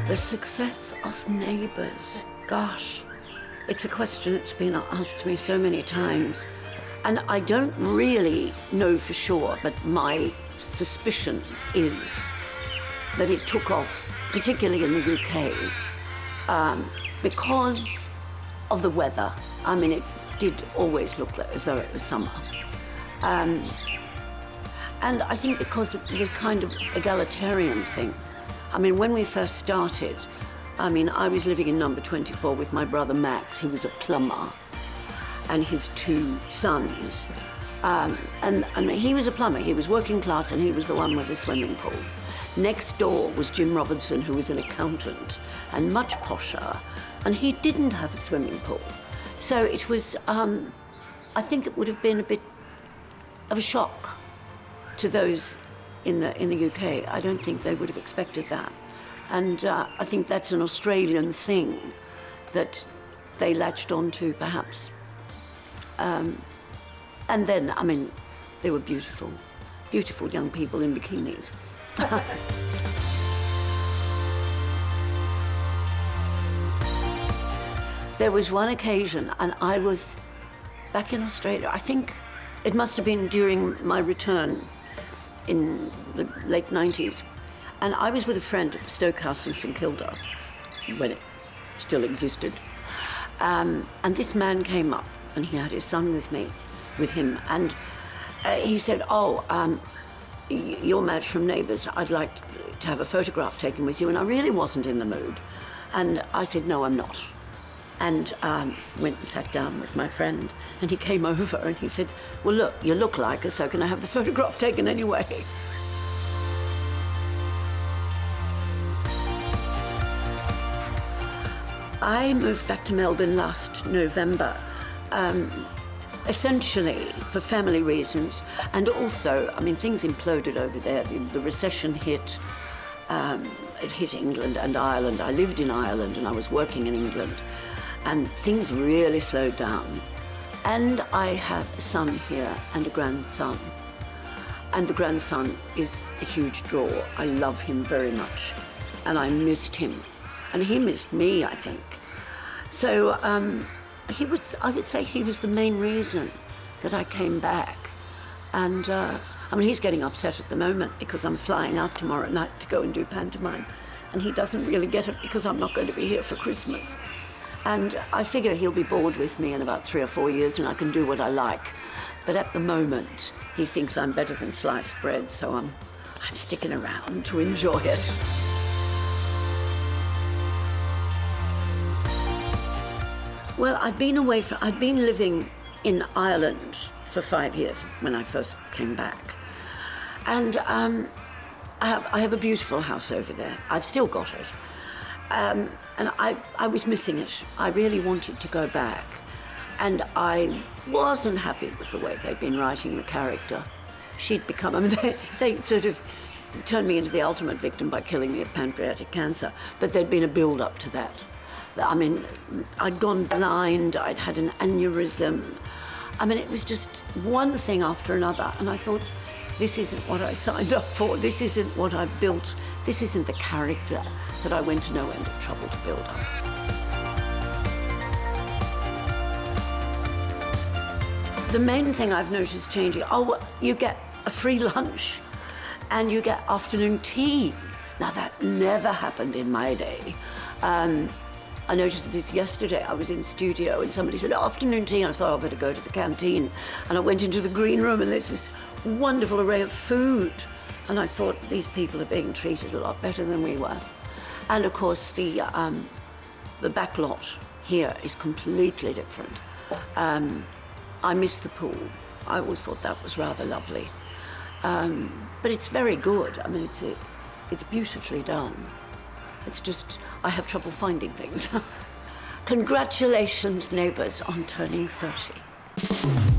The success of Neighbours, gosh, it's a question that's been asked me so many times, and I don't really know for sure, but my suspicion is that it took off, particularly in the UK, because of the weather. I mean, it did always look as though it was summer. And I think because of the kind of egalitarian thing. I mean, when we first started, I mean, I was living in number 24 with my brother Max, who was a plumber, and his two sons. And he was a plumber, he was working class, and he was the one with the swimming pool. Next door was Jim Robinson, who was an accountant and much posher, and he didn't have a swimming pool. So it was, I think it would have been a bit of a shock to those in the UK. I don't think they would have expected that. And I think that's an Australian thing that they latched onto, perhaps. And then, I mean, they were beautiful, beautiful young people in bikinis. There was one occasion, and I was back in Australia. I think it must have been during my return in the late 90s. And I was with a friend at the Stoke House in St Kilda, when it still existed. And this man came up, and he had his son with him. And he said, you're Madge from Neighbours. I'd like to have a photograph taken with you. And I really wasn't in the mood. And I said, no, I'm not. And went and sat down with my friend, and he came over and he said, well, look, you look like her, so can I have the photograph taken anyway? I moved back to Melbourne last November, essentially for family reasons, and also, I mean, things imploded over there. The recession hit. It hit England and Ireland. I lived in Ireland and I was working in England, and things really slowed down. And I have a son here and a grandson. And the grandson is a huge draw. I love him very much, and I missed him. And he missed me, I think. So I would say he was the main reason that I came back. And I mean, he's getting upset at the moment because I'm flying out tomorrow night to go and do pantomime. And he doesn't really get it because I'm not going to be here for Christmas. And I figure he'll be bored with me in about 3 or 4 years and I can do what I like. But at the moment, he thinks I'm better than sliced bread, so I'm sticking around to enjoy it. Well, I'd been living in Ireland for 5 years when I first came back. And I have a beautiful house over there. I've still got it. And I was missing it. I really wanted to go back. And I wasn't happy with the way they'd been writing the character. She'd become, I mean, they sort of turned me into the ultimate victim by killing me of pancreatic cancer, but there'd been a build-up to that. I mean, I'd gone blind, I'd had an aneurysm. I mean, it was just one thing after another, and I thought, this isn't what I signed up for, this isn't what I built, this isn't the character that I went to no end of trouble to build up. The main thing I've noticed changing, you get a free lunch and you get afternoon tea. Now, that never happened in my day. I noticed this yesterday. I was in studio and somebody said, afternoon tea, and I thought, I'd better go to the canteen. And I went into the green room and there's this wonderful array of food. And I thought, these people are being treated a lot better than we were. And of course, the back lot here is completely different. I miss the pool. I always thought that was rather lovely. But it's very good. I mean, it's beautifully done. It's just, I have trouble finding things. Congratulations, Neighbours, on turning 30.